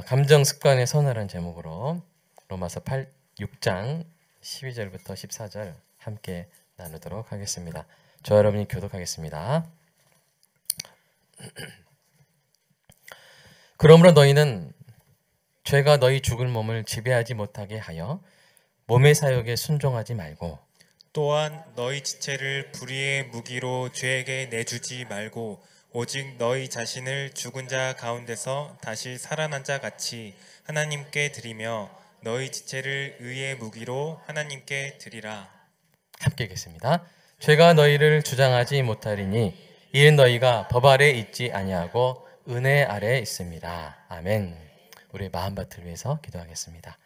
감정 습관의 선언이라는 제목으로 로마서 6장 12절부터 14절 함께 나누도록 하겠습니다. 저 여러분이 교독하겠습니다. 그러므로 너희는 죄가 너희 죽을 몸을 지배하지 못하게 하여 몸의 사욕에 순종하지 말고, 또한 너희 지체를 불의의 무기로 죄에게 내주지 말고 오직 너희 자신을 죽은 자 가운데서 다시 살아난 자 같이 하나님께 드리며 너희 지체를 의의 무기로 하나님께 드리라. 함께 읽겠습니다. 죄가 너희를 주장하지 못하리니 이는 너희가 법 아래 있지 아니하고 은혜 아래 있습니다. 아멘. 우리의 마음밭을 위해서 기도하겠습니다.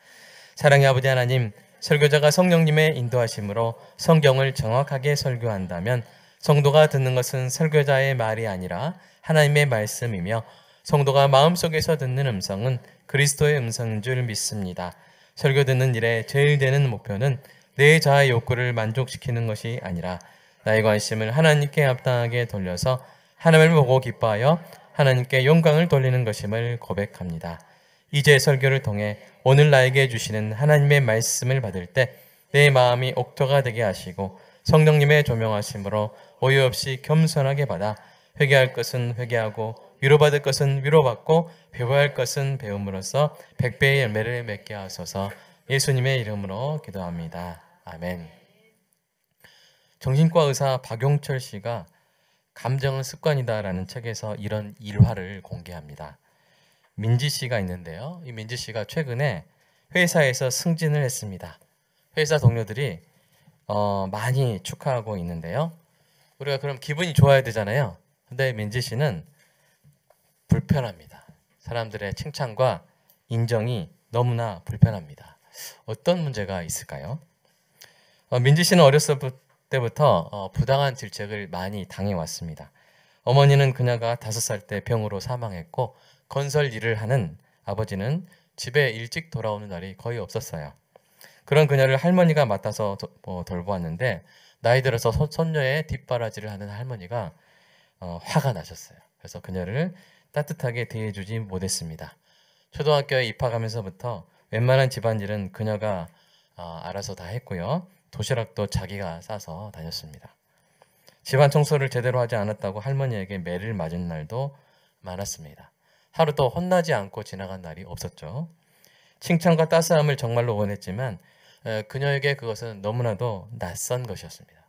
사랑의 아버지 하나님, 설교자가 성령님의 인도하심으로 성경을 정확하게 설교한다면 성도가 듣는 것은 설교자의 말이 아니라 하나님의 말씀이며, 성도가 마음속에서 듣는 음성은 그리스도의 음성인 줄 믿습니다. 설교 듣는 일에 제일 되는 목표는 내 자아의 욕구를 만족시키는 것이 아니라 나의 관심을 하나님께 합당하게 돌려서 하나님을 보고 기뻐하여 하나님께 영광을 돌리는 것임을 고백합니다. 이제 설교를 통해 오늘 나에게 주시는 하나님의 말씀을 받을 때 내 마음이 옥토가 되게 하시고 성령님의 조명하심으로 오해 없이 겸손하게 받아 회개할 것은 회개하고 위로받을 것은 위로받고 배워야 할 것은 배움으로써 100배의 열매를 맺게 하소서. 예수님의 이름으로 기도합니다. 아멘. 정신과 의사 박용철 씨가 감정은 습관이다라는 책에서 이런 일화를 공개합니다. 민지 씨가 있는데요. 이 민지 씨가 최근에 회사에서 승진을 했습니다. 회사 동료들이 많이 축하하고 있는데요. 우리가 그럼 기분이 좋아야 되잖아요. 근데 민지 씨는 불편합니다. 사람들의 칭찬과 인정이 너무나 불편합니다. 어떤 문제가 있을까요? 민지 씨는 어렸을 때부터 부당한 질책을 많이 당해왔습니다. 어머니는 그녀가 5살 때 병으로 사망했고, 건설 일을 하는 아버지는 집에 일찍 돌아오는 날이 거의 없었어요. 그런 그녀를 할머니가 맡아서 돌보았는데, 나이 들어서 손녀의 뒷바라지를 하는 할머니가 화가 나셨어요. 그래서 그녀를 따뜻하게 대해주지 못했습니다. 초등학교에 입학하면서부터 웬만한 집안일은 그녀가 알아서 다 했고요. 도시락도 자기가 싸서 다녔습니다. 집안 청소를 제대로 하지 않았다고 할머니에게 매를 맞은 날도 많았습니다. 하루도 혼나지 않고 지나간 날이 없었죠. 칭찬과 따스함을 정말로 원했지만 그녀에게 그것은 너무나도 낯선 것이었습니다.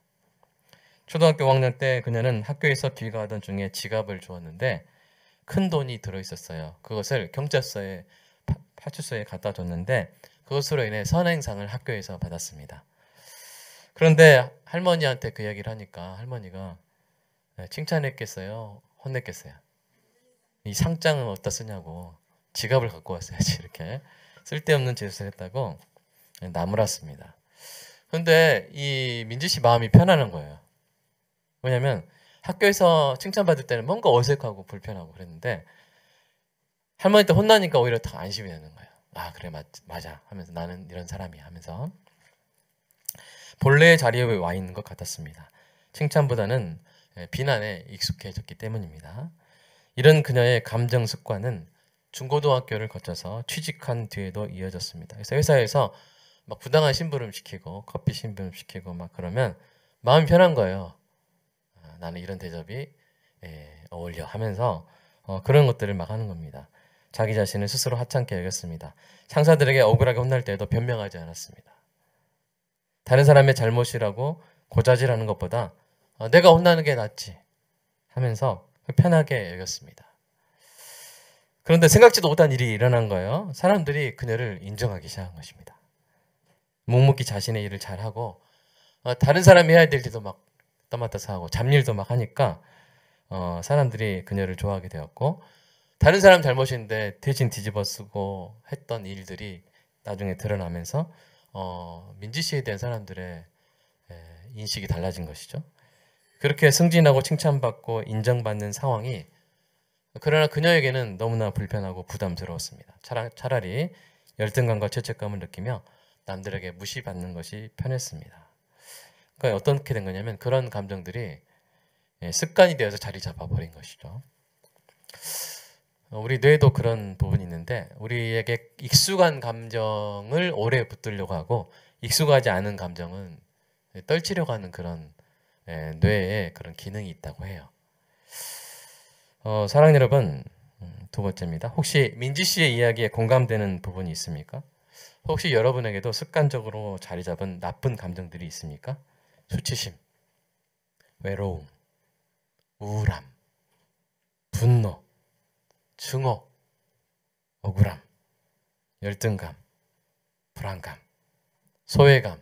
초등학교 5학년 때 그녀는 학교에서 귀가하던 중에 지갑을 주었는데 큰 돈이 들어있었어요. 그것을 경찰서에 파출소에 갖다 줬는데 그것으로 인해 선행상을 학교에서 받았습니다. 그런데 할머니한테 그 이야기를 하니까 할머니가 칭찬했겠어요? 혼냈겠어요? 이 상장은 어디다 쓰냐고, 지갑을 갖고 왔어야지, 이렇게 쓸데없는 짓을 했다고 나무랐습니다. 그런데 이 민지 씨 마음이 편안한 거예요. 왜냐하면 학교에서 칭찬받을 때는 뭔가 어색하고 불편하고 그랬는데 할머니한테 혼나니까 오히려 더 안심이 되는 거예요. 아, 그래, 맞아 하면서 나는 이런 사람이야 하면서 본래의 자리에 와 있는 것 같았습니다. 칭찬보다는 비난에 익숙해졌기 때문입니다. 이런 그녀의 감정 습관은 중고등학교를 거쳐서 취직한 뒤에도 이어졌습니다. 그래서 회사에서 막 부당한 심부름 시키고 커피 심부름 시키고 막 그러면 마음이 편한 거예요. 나는 이런 대접이 어울려 하면서 그런 것들을 막 하는 겁니다. 자기 자신을 스스로 하찮게 여겼습니다. 상사들에게 억울하게 혼날 때에도 변명하지 않았습니다. 다른 사람의 잘못이라고 고자질하는 것보다 내가 혼나는 게 낫지 하면서 편하게 여겼습니다. 그런데 생각지도 못한 일이 일어난 거예요. 사람들이 그녀를 인정하기 시작한 것입니다. 묵묵히 자신의 일을 잘하고 다른 사람이 해야 될 일도 막 떠맡아서 하고 잡일도 막 하니까 사람들이 그녀를 좋아하게 되었고, 다른 사람 잘못인데 대신 뒤집어 쓰고 했던 일들이 나중에 드러나면서 민지 씨에 대한 사람들의 인식이 달라진 것이죠. 그렇게 승진하고 칭찬받고 인정받는 상황이 그러나 그녀에게는 너무나 불편하고 부담스러웠습니다. 차라리 열등감과 죄책감을 느끼며 남들에게 무시받는 것이 편했습니다. 그러니까 어떻게 된 거냐면 그런 감정들이 습관이 되어서 자리 잡아버린 것이죠. 우리 뇌도 그런 부분이 있는데 우리에게 익숙한 감정을 오래 붙들려고 하고 익숙하지 않은 감정은 떨치려고 하는 그런 뇌에 그런 기능이 있다고 해요. 사랑 여러분, 두 번째입니다. 혹시 민지 씨의 이야기에 공감되는 부분이 있습니까? 혹시 여러분에게도 습관적으로 자리 잡은 나쁜 감정들이 있습니까? 수치심, 외로움, 우울함, 분노, 증오, 억울함, 열등감, 불안감, 소외감,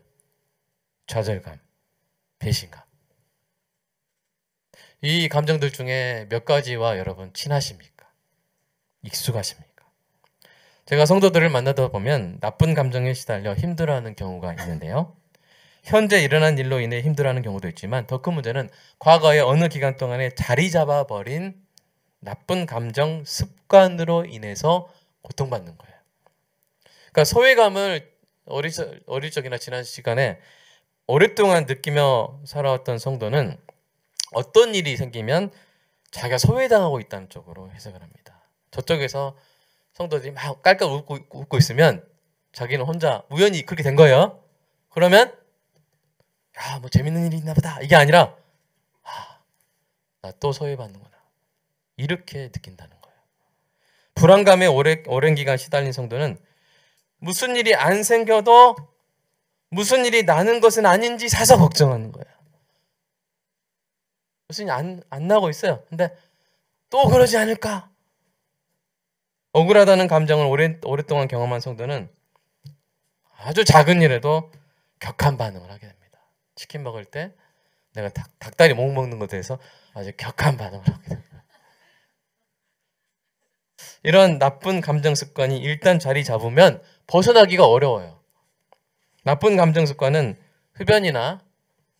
좌절감, 배신감. 이 감정들 중에 몇 가지와 여러분 친하십니까? 익숙하십니까? 제가 성도들을 만나다 보면 나쁜 감정에 시달려 힘들어하는 경우가 있는데요. 현재 일어난 일로 인해 힘들어하는 경우도 있지만 더 큰 문제는 과거의 어느 기간 동안에 자리 잡아버린 나쁜 감정 습관으로 인해서 고통받는 거예요. 그러니까 소외감을 어릴 적이나 지난 시간에 오랫동안 느끼며 살아왔던 성도는 어떤 일이 생기면 자기가 소외당하고 있다는 쪽으로 해석을 합니다. 저쪽에서 성도들이 막 깔깔 웃고 있으면 자기는 혼자 우연히 그렇게 된 거예요. 그러면 야, 뭐 재밌는 일이 있나 보다. 이게 아니라 나 또 소외받는구나. 이렇게 느낀다는 거예요. 불안감에 오랜 기간 시달린 성도는 무슨 일이 안 생겨도 무슨 일이 나는 것은 아닌지 사서 걱정하는 거예요. 무슨 일이 안 나고 있어요. 근데 또 그러지 않을까? 억울하다는 감정을 오랫동안 경험한 성도는 아주 작은 일에도 격한 반응을 하게 됩니다. 치킨 먹을 때 내가 닭다리 못 먹는 것에 대해서 아주 격한 반응을 하게 됩니다. 이런 나쁜 감정 습관이 일단 자리 잡으면 벗어나기가 어려워요. 나쁜 감정 습관은 흡연이나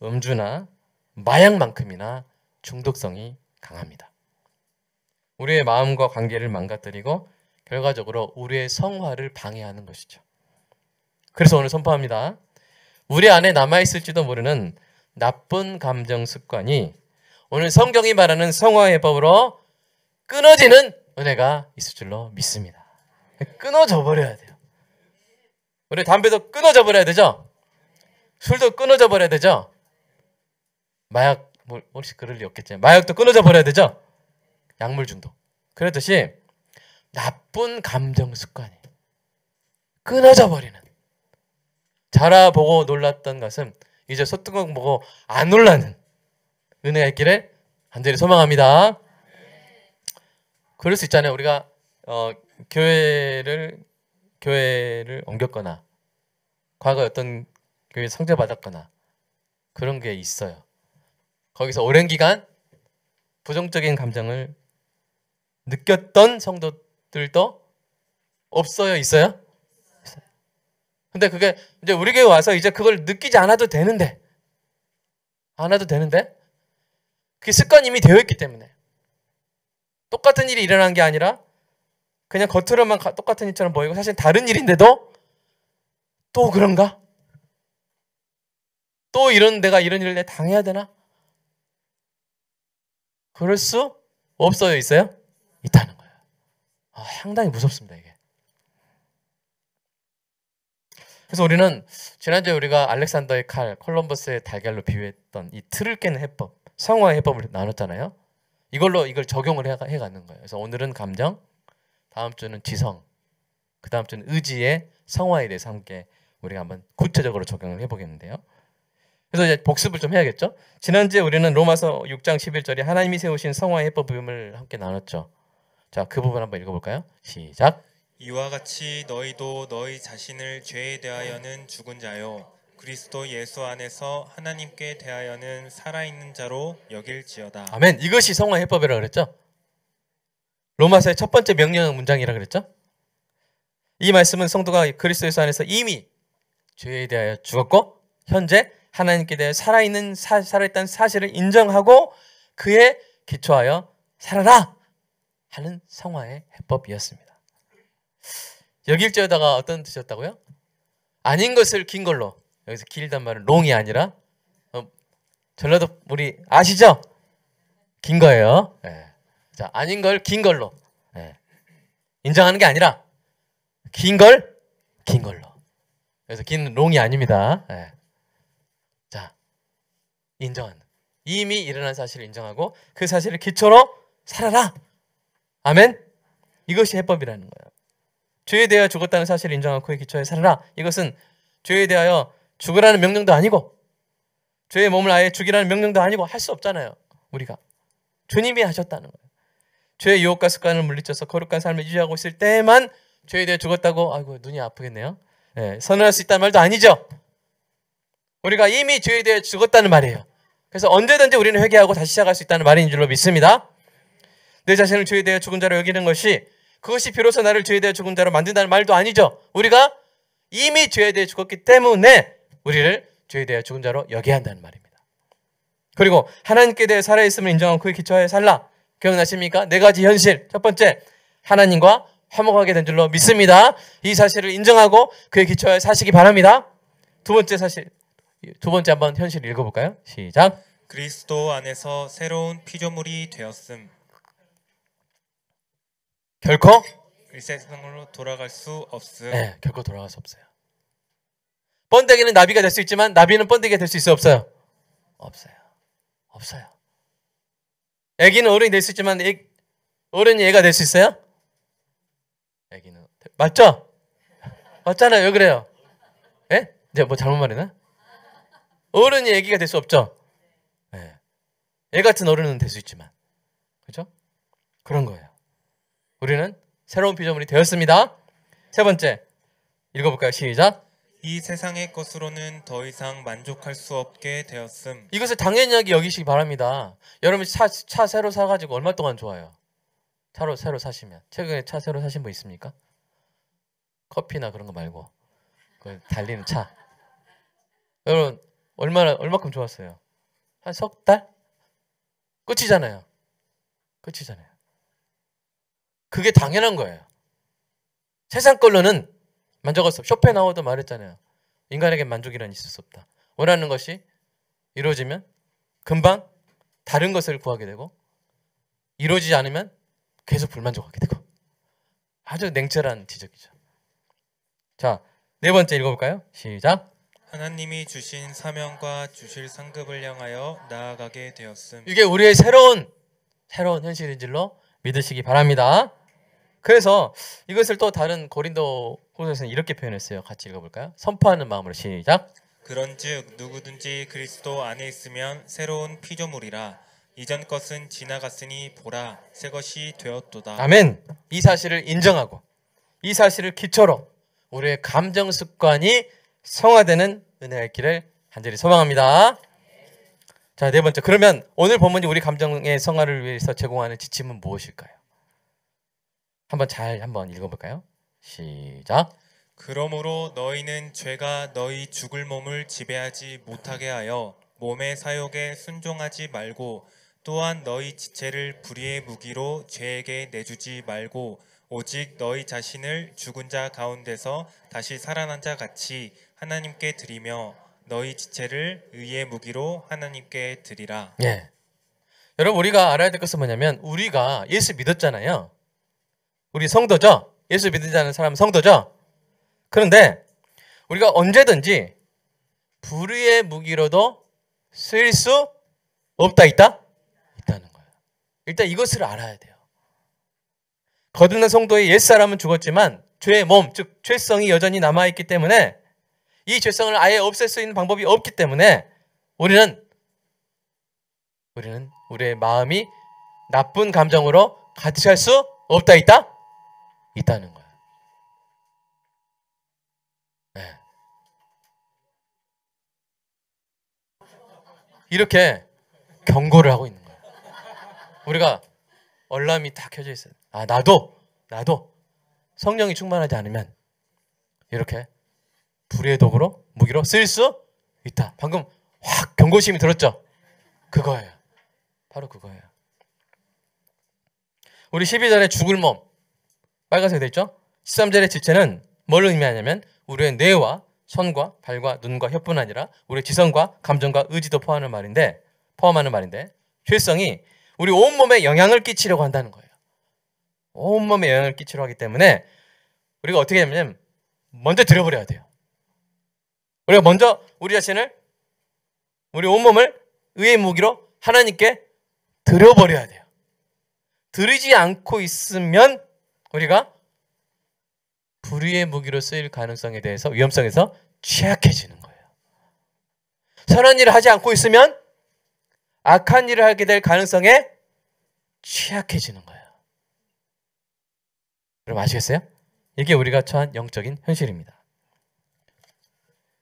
음주나 마약만큼이나 중독성이 강합니다. 우리의 마음과 관계를 망가뜨리고 결과적으로 우리의 성화를 방해하는 것이죠. 그래서 오늘 선포합니다. 우리 안에 남아있을지도 모르는 나쁜 감정 습관이 오늘 성경이 말하는 성화의 법으로 끊어지는 은혜가 있을 줄로 믿습니다. 끊어져 버려야 돼요. 우리 담배도 끊어져 버려야 되죠? 술도 끊어져 버려야 되죠? 마약, 혹시 그럴 리 없겠지만 마약도 끊어져 버려야 되죠? 약물 중독. 그렇듯이 나쁜 감정 습관이 끊어져 버리는, 자라보고 놀랐던 것은 이제 소뚜껑 보고 안 놀라는 은혜가 있기를 간절히 소망합니다. 그럴 수 있잖아요. 우리가 교회를 옮겼거나 과거에 어떤 교회 상처받았거나 그런 게 있어요. 거기서 오랜 기간 부정적인 감정을 느꼈던 성도들도 없어요? 있어요? 근데 그게 이제 우리 교회 와서 이제 그걸 느끼지 않아도 되는데 그게 습관이 이미 되어 있기 때문에 똑같은 일이 일어난 게 아니라 그냥 겉으로만 똑같은 일처럼 보이고 사실 다른 일인데도 또 그런가? 또 내가 이런 일을 당해야 되나? 그럴 수 없어요? 있어요? 있다는 거예요. 상당히 무섭습니다, 이게. 그래서 우리는 지난주에 우리가 알렉산더의 칼, 콜럼버스의 달걀로 비유했던 이 틀을 깨는 해법, 성화의 해법을 나눴잖아요. 이걸 적용을 해가는 거예요. 그래서 오늘은 감정, 다음 주는 지성, 그 다음 주는 의지의 성화에 대해서 함께 우리가 한번 구체적으로 적용을 해보겠는데요. 그래서 이제 복습을 좀 해야겠죠. 지난주에 우리는 로마서 6장 11절에 하나님이 세우신 성화의 해법 부분을 함께 나눴죠. 자, 그 부분 한번 읽어볼까요? 시작. 이와 같이 너희도 너희 자신을 죄에 대하여는 죽은 자요 그리스도 예수 안에서 하나님께 대하여는 살아있는 자로 여길지어다. 아멘. 이것이 성화 해법이라고 그랬죠. 로마서의 첫 번째 명령 문장이라고 그랬죠. 이 말씀은 성도가 그리스도 예수 안에서 이미 죄에 대하여 죽었고 현재 하나님께 대하여 살아있다는 사실을 인정하고 그에 기초하여 살아라 하는 성화의 해법이었습니다. 여길지어다가 어떤 뜻이었다고요? 아닌 것을 긴 걸로, 여기서 길단 말은 롱이 아니라 전라도 우리 아시죠? 긴 거예요. 네. 자, 아닌 걸 긴 걸로. 네. 인정하는 게 아니라 긴 걸로. 그래서 긴 롱이 아닙니다. 네. 자, 인정하는. 이미 일어난 사실을 인정하고 그 사실을 기초로 살아라. 아멘. 이것이 해법이라는 거예요. 죄에 대하여 죽었다는 사실을 인정하고 그의 기초에 살아라. 이것은 죄에 대하여 죽으라는 명령도 아니고 죄의 몸을 아예 죽이라는 명령도 아니고 할 수 없잖아요. 우리가. 주님이 하셨다는 거예요. 죄의 유혹과 습관을 물리쳐서 거룩한 삶을 유지하고 있을 때만 죄에 대해 죽었다고 아이고 눈이 아프겠네요. 네, 선언할 수 있다는 말도 아니죠. 우리가 이미 죄에 대해 죽었다는 말이에요. 그래서 언제든지 우리는 회개하고 다시 시작할 수 있다는 말인 줄로 믿습니다. 내 자신을 죄에 대해 죽은 자로 여기는 것이 그것이 비로소 나를 죄에 대해 죽은 자로 만든다는 말도 아니죠. 우리가 이미 죄에 대해 죽었기 때문에 우리를 죄에 대해 죽은 자로 여겨야 한다는 말입니다. 그리고 하나님께 대해 살아있음을 인정하고 그의 기초하에 살라. 기억나십니까? 네 가지 현실. 첫 번째, 하나님과 화목하게 된 줄로 믿습니다. 이 사실을 인정하고 그의 기초하에 사시기 바랍니다. 두 번째 사실, 두 번째 한번 현실을 읽어볼까요? 시작. 그리스도 안에서 새로운 피조물이 되었음. 결코 이 세상으로 돌아갈 수 없음. 네, 결코 돌아갈 수 없어요. 번데기는 나비가 될 수 있지만 나비는 번데기가 될 수 있어요? 없어요? 없어요. 애기는 어른이 될 수 있지만 어른이 애가 될 수 있어요? 애기는 맞죠? 맞잖아요. 왜 그래요? 예? 이제 뭐 잘못 말했나? 어른이 애기가 될 수 없죠? 예. 애 같은 어른은 될 수 있지만 그죠? 그런 거예요. 우리는 새로운 피조물이 되었습니다. 세 번째 읽어볼까요? 시작. 이 세상의 것으로는 더 이상 만족할 수 없게 되었음. 이것을 당연하게 여기시기 바랍니다. 여러분 차 새로 사가지고 얼마 동안 좋아요? 차로 새로 사시면. 최근에 차 새로 사신 분 있습니까? 커피나 그런 거 말고 그 달리는 차. 여러분 얼마큼 좋았어요? 한 석 달? 끝이잖아요. 그게 당연한 거예요. 세상 걸로는 만족할 수 없어. 쇼펜하우어도 말했잖아요. 인간에겐 만족이란 있을 수 없다. 원하는 것이 이루어지면 금방 다른 것을 구하게 되고 이루어지지 않으면 계속 불만족하게 되고 아주 냉철한 지적이죠. 자, 네 번째 읽어볼까요? 시작. 하나님이 주신 사명과 주실 상급을 향하여 나아가게 되었음. 이게 우리의 새로운 현실인 줄로 믿으시기 바랍니다. 그래서 이것을 또 다른 고린도 후서에서는 이렇게 표현했어요. 같이 읽어볼까요? 선포하는 마음으로 시작. 그런즉 누구든지 그리스도 안에 있으면 새로운 피조물이라. 이전 것은 지나갔으니 보라 새 것이 되었도다. 아멘. 이 사실을 인정하고 이 사실을 기초로 우리의 감정 습관이 성화되는 은혜가 있기를 간절히 소망합니다. 자, 네 번째. 그러면 오늘 본문이 우리 감정의 성화를 위해서 제공하는 지침은 무엇일까요? 한번 읽어볼까요? 시작. 그러므로 너희는 죄가 너희 죽을 몸을 지배하지 못하게 하여 몸의 사욕에 순종하지 말고 또한 너희 지체를 불의의 무기로 죄에게 내주지 말고 오직 너희 자신을 죽은 자 가운데서 다시 살아난 자 같이 하나님께 드리며 너희 지체를 의의 무기로 하나님께 드리라. 예. 여러분 우리가 알아야 될 것은 뭐냐면 우리가 예수 믿었잖아요. 우리 성도죠. 예수 믿지 않는 사람은 성도죠. 그런데 우리가 언제든지 불의의 무기로도 쓰일 수 없다 있다는 거예요. 일단 이것을 알아야 돼요. 거듭난 성도의 옛사람은 죽었지만 죄의 몸, 즉 죄성이 여전히 남아있기 때문에 이 죄성을 아예 없앨 수 있는 방법이 없기 때문에 우리는 우리의 마음이 나쁜 감정으로 가득할 수 없다 있다는 거예요. 네. 이렇게 경고를 하고 있는 거예요. 우리가 얼람이 다 켜져 있어요. 아, 나도 성령이 충만하지 않으면 이렇게 불의의 도구로 무기로 쓸 수 있다. 방금 확 경고심이 들었죠? 그거예요. 바로 그거예요. 우리 12절에 죽을 몸 빨간색이 되어 있죠? 13절의 지체는 뭘 의미하냐면 우리의 뇌와 손과 발과 눈과 혀뿐 아니라 우리의 지성과 감정과 의지도 포함하는 말인데 죄성이 우리 온몸에 영향을 끼치려고 한다는 거예요. 온몸에 영향을 끼치려 하기 때문에 우리가 어떻게 하냐면 먼저 들여버려야 돼요. 우리가 먼저 우리 자신을, 우리 온몸을 의의 무기로 하나님께 드려버려야 돼요. 드리지 않고 있으면 우리가 불의의 무기로 쓰일 가능성에 대해서, 위험성에서 취약해지는 거예요. 선한 일을 하지 않고 있으면 악한 일을 하게 될 가능성에 취약해지는 거예요. 여러분 아시겠어요? 이게 우리가 처한 영적인 현실입니다.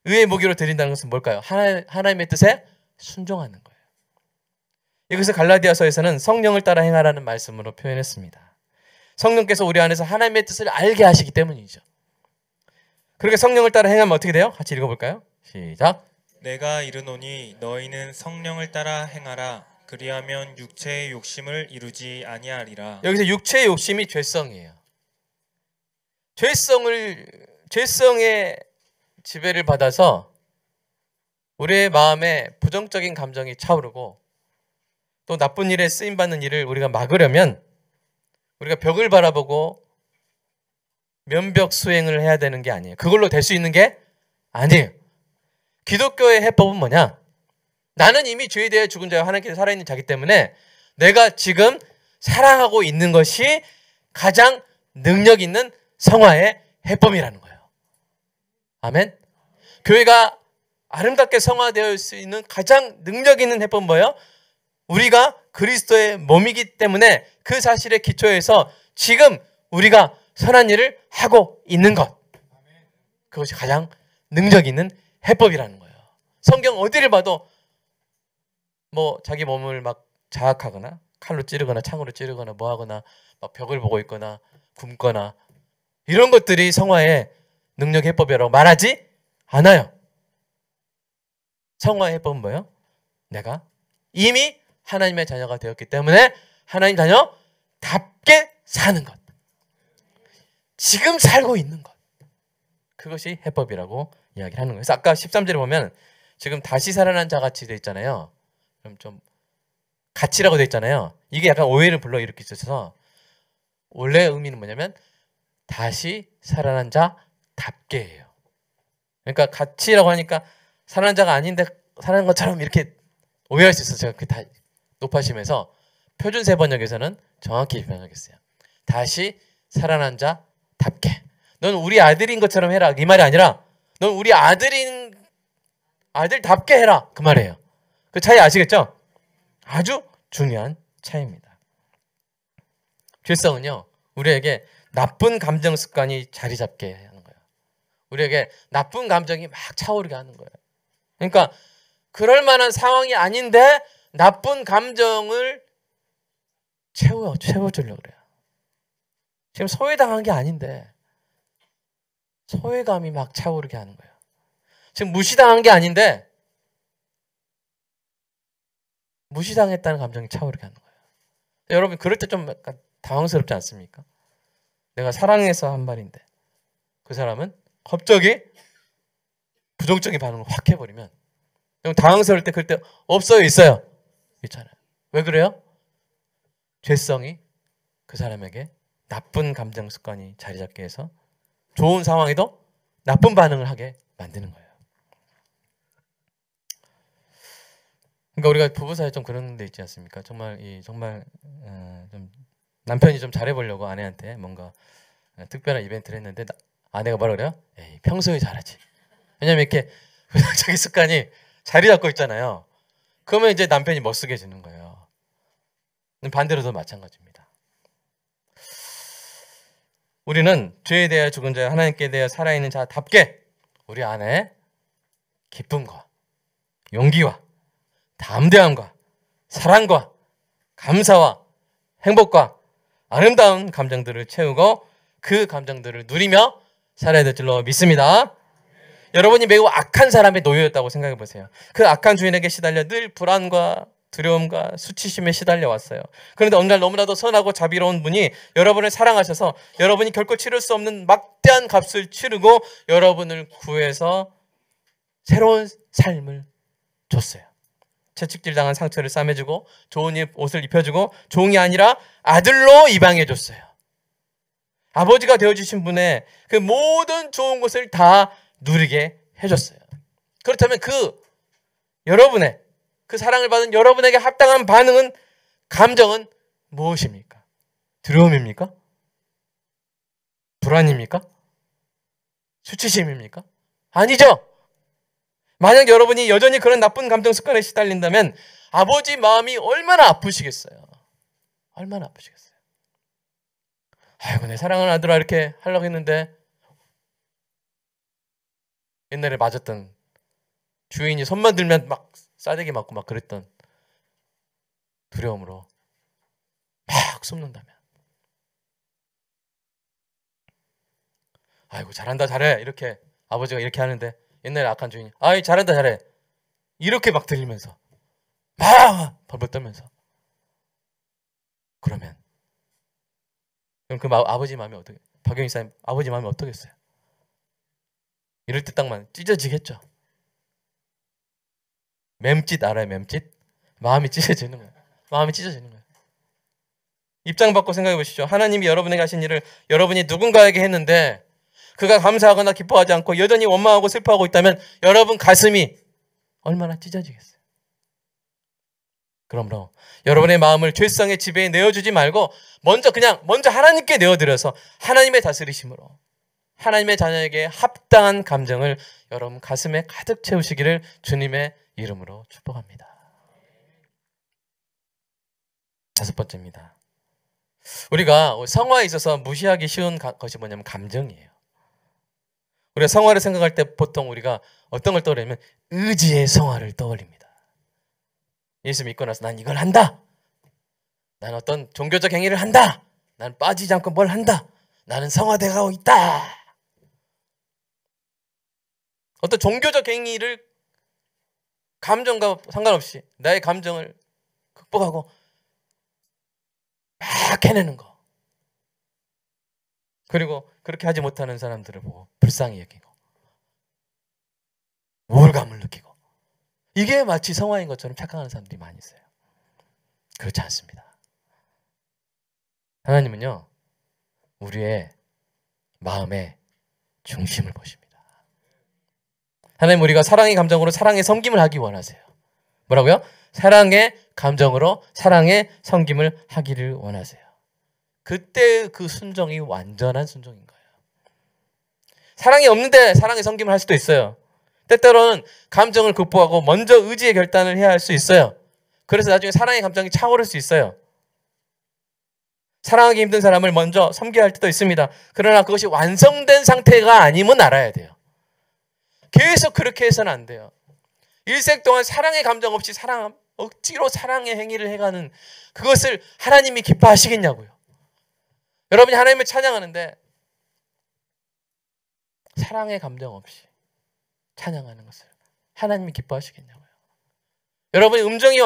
의의 무기로 드린다는 것은 뭘까요? 하나님의 뜻에 순종하는 거예요. 이것을 갈라디아서에서는 성령을 따라 행하라는 말씀으로 표현했습니다. 성령께서 우리 안에서 하나님의 뜻을 알게 하시기 때문이죠. 그렇게 성령을 따라 행하면 어떻게 돼요? 같이 읽어볼까요? 시작. 내가 이르노니 너희는 성령을 따라 행하라. 그리하면 육체의 욕심을 이루지 아니하리라. 여기서 육체의 욕심이 죄성이에요. 죄성의 지배를 받아서 우리의 마음에 부정적인 감정이 차오르고 또 나쁜 일에 쓰임받는 일을 우리가 막으려면 우리가 벽을 바라보고 면벽 수행을 해야 되는 게 아니에요. 그걸로 될 수 있는 게 아니에요. 기독교의 해법은 뭐냐? 나는 이미 죄에 대해 죽은 자와 하나님께서 살아있는 자기 때문에 내가 지금 사랑하고 있는 것이 가장 능력 있는 성화의 해법이라는 거예요. 아멘. 교회가 아름답게 성화되어 수 있는 가장 능력 있는 해법은 뭐예요? 우리가 그리스도의 몸이기 때문에 그 사실에 기초해서 지금 우리가 선한 일을 하고 있는 것, 그것이 가장 능력 있는 해법이라는 거예요. 성경 어디를 봐도 뭐 자기 몸을 막 자학하거나 칼로 찌르거나 창으로 찌르거나 뭐 하거나 막 벽을 보고 있거나 굶거나 이런 것들이 성화의 능력 해법이라고 말하지 않아요. 성화의 해법은 뭐예요? 내가 이미 하나님의 자녀가 되었기 때문에 하나님 자녀답게 사는 것, 지금 살고 있는 것, 그것이 해법이라고 이야기를 하는 거예요. 그래서 아까 13절에 보면 지금 다시 살아난 자 같이 되어 있잖아요. 그럼 좀 같이라고 되어 있잖아요. 이게 약간 오해를 불러일으키셔서 원래 의미는 뭐냐면 다시 살아난 자답게예요. 그러니까 같이라고 하니까 살아난 자가 아닌데 살아난 것처럼 이렇게 오해할 수 있어요. 제가 그 다 높아심에서 표준 세번역에서는 정확히 번역했어요. 다시 살아난 자답게. 넌 우리 아들인 것처럼 해라. 이 말이 아니라 넌 우리 아들답게 해라. 그 말이에요. 그 차이 아시겠죠? 아주 중요한 차이입니다. 죄성은요, 우리에게 나쁜 감정 습관이 자리 잡게 하는 거예요. 우리에게 나쁜 감정이 막 차오르게 하는 거예요. 그러니까 그럴 만한 상황이 아닌데 나쁜 감정을 채워주려고 그래요. 지금 소외당한 게 아닌데 소외감이 막 차오르게 하는 거예요. 지금 무시당한 게 아닌데 무시당했다는 감정이 차오르게 하는 거예요. 여러분 그럴 때 좀 약간 당황스럽지 않습니까? 내가 사랑해서 한 말인데 그 사람은 갑자기 부정적인 반응을 확 해버리면 당황스러울 때 그럴 때 없어요? 있어요? 있잖아요. 왜 그래요? 죄성이 그 사람에게 나쁜 감정 습관이 자리 잡게 해서 좋은 상황에도 나쁜 반응을 하게 만드는 거예요. 그러니까 우리가 부부 사이에 좀 그런 데 있지 않습니까? 정말 좀 남편이 좀 잘해보려고 아내한테 뭔가 특별한 이벤트를 했는데 아내가 뭐라 그래요? 에이, 평소에 잘하지. 왜냐면 이렇게 자기 습관이 자리 잡고 있잖아요. 그러면 이제 남편이 멋쓰게지는 거예요. 반대로도 마찬가지입니다. 우리는 죄에 대하여 죽은 자, 하나님께 대하여 살아있는 자답게 우리 안에 기쁨과 용기와 담대함과 사랑과 감사와 행복과 아름다운 감정들을 채우고 그 감정들을 누리며 살아야 될 줄로 믿습니다. 여러분이 매우 악한 사람의 노예였다고 생각해 보세요. 그 악한 주인에게 시달려 늘 불안과 두려움과 수치심에 시달려 왔어요. 그런데 어느 날 너무나도 선하고 자비로운 분이 여러분을 사랑하셔서 여러분이 결코 치를 수 없는 막대한 값을 치르고 여러분을 구해서 새로운 삶을 줬어요. 채찍질당한 상처를 싸매주고 좋은 옷을 입혀주고 종이 아니라 아들로 입양해줬어요. 아버지가 되어주신 분의 그 모든 좋은 것을 다 누리게 해줬어요. 그렇다면 여러분의 그 사랑을 받은 여러분에게 합당한 반응은, 감정은 무엇입니까? 두려움입니까? 불안입니까? 수치심입니까? 아니죠. 만약 여러분이 여전히 그런 나쁜 감정 습관에 시달린다면 아버지 마음이 얼마나 아프시겠어요. 얼마나 아프시겠어요. 아이고, 내 사랑하는 아들아 이렇게 하려고 했는데 옛날에 맞았던, 주인이 손만 들면 막 싸대기 맞고 막 그랬던 두려움으로 막 숨는다면, 아이고 잘한다 잘해 이렇게 아버지가 이렇게 하는데 옛날에 악한 주인이 아이 잘한다 잘해 이렇게 막 들리면서 막 벌벌 떨면서, 그럼 그 아버지 마음이 어떻게, 박영희 사님 아버지 마음이 어떻겠어요? 이럴 때 딱만 찢어지겠죠. 맴짓 알아요? 맴짓? 마음이 찢어지는 거예요. 마음이 찢어지는 거예요. 입장 바꿔 생각해 보십시오. 하나님이 여러분에게 하신 일을 여러분이 누군가에게 했는데 그가 감사하거나 기뻐하지 않고 여전히 원망하고 슬퍼하고 있다면 여러분 가슴이 얼마나 찢어지겠어요. 그러므로 여러분의 마음을 죄성의 지배에 내어주지 말고 먼저 하나님께 내어드려서 하나님의 다스리심으로 하나님의 자녀에게 합당한 감정을 여러분 가슴에 가득 채우시기를 주님의 이름으로 축복합니다. 5번째입니다. 우리가 성화에 있어서 무시하기 쉬운 것이 뭐냐면 감정이에요. 우리가 성화를 생각할 때 보통 우리가 어떤 걸 떠올리면 의지의 성화를 떠올립니다. 예수 믿고 나서 난 이걸 한다. 난 어떤 종교적 행위를 한다. 난 빠지지 않고 뭘 한다. 나는 성화되고 있다. 어떤 종교적 행위를 감정과 상관없이 나의 감정을 극복하고 막 해내는 거. 그리고 그렇게 하지 못하는 사람들을 보고 불쌍히 여기고 우월감을 느끼고, 이게 마치 성화인 것처럼 착각하는 사람들이 많이 있어요. 그렇지 않습니다. 하나님은요, 우리의 마음의 중심을 보십니다. 하나님, 우리가 사랑의 감정으로 사랑의 섬김을 하기 원하세요. 뭐라고요? 사랑의 감정으로 사랑의 섬김을 하기를 원하세요. 그때 그 순종이 완전한 순종인 거예요. 사랑이 없는데 사랑의 섬김을 할 수도 있어요. 때때로는 감정을 극복하고 먼저 의지의 결단을 해야 할 수 있어요. 그래서 나중에 사랑의 감정이 차오를 수 있어요. 사랑하기 힘든 사람을 먼저 섬겨야 할 때도 있습니다. 그러나 그것이 완성된 상태가 아님은 알아야 돼요. 계속 그렇게 해서는 안 돼요. 일생 동안 사랑의 감정 없이 억지로 사랑의 행위를 해가는 그것을 하나님이 기뻐하시겠냐고요. 여러분이 하나님을 찬양하는데 사랑의 감정 없이 찬양하는 것을 하나님이 기뻐하시겠냐고요. 여러분이 음정이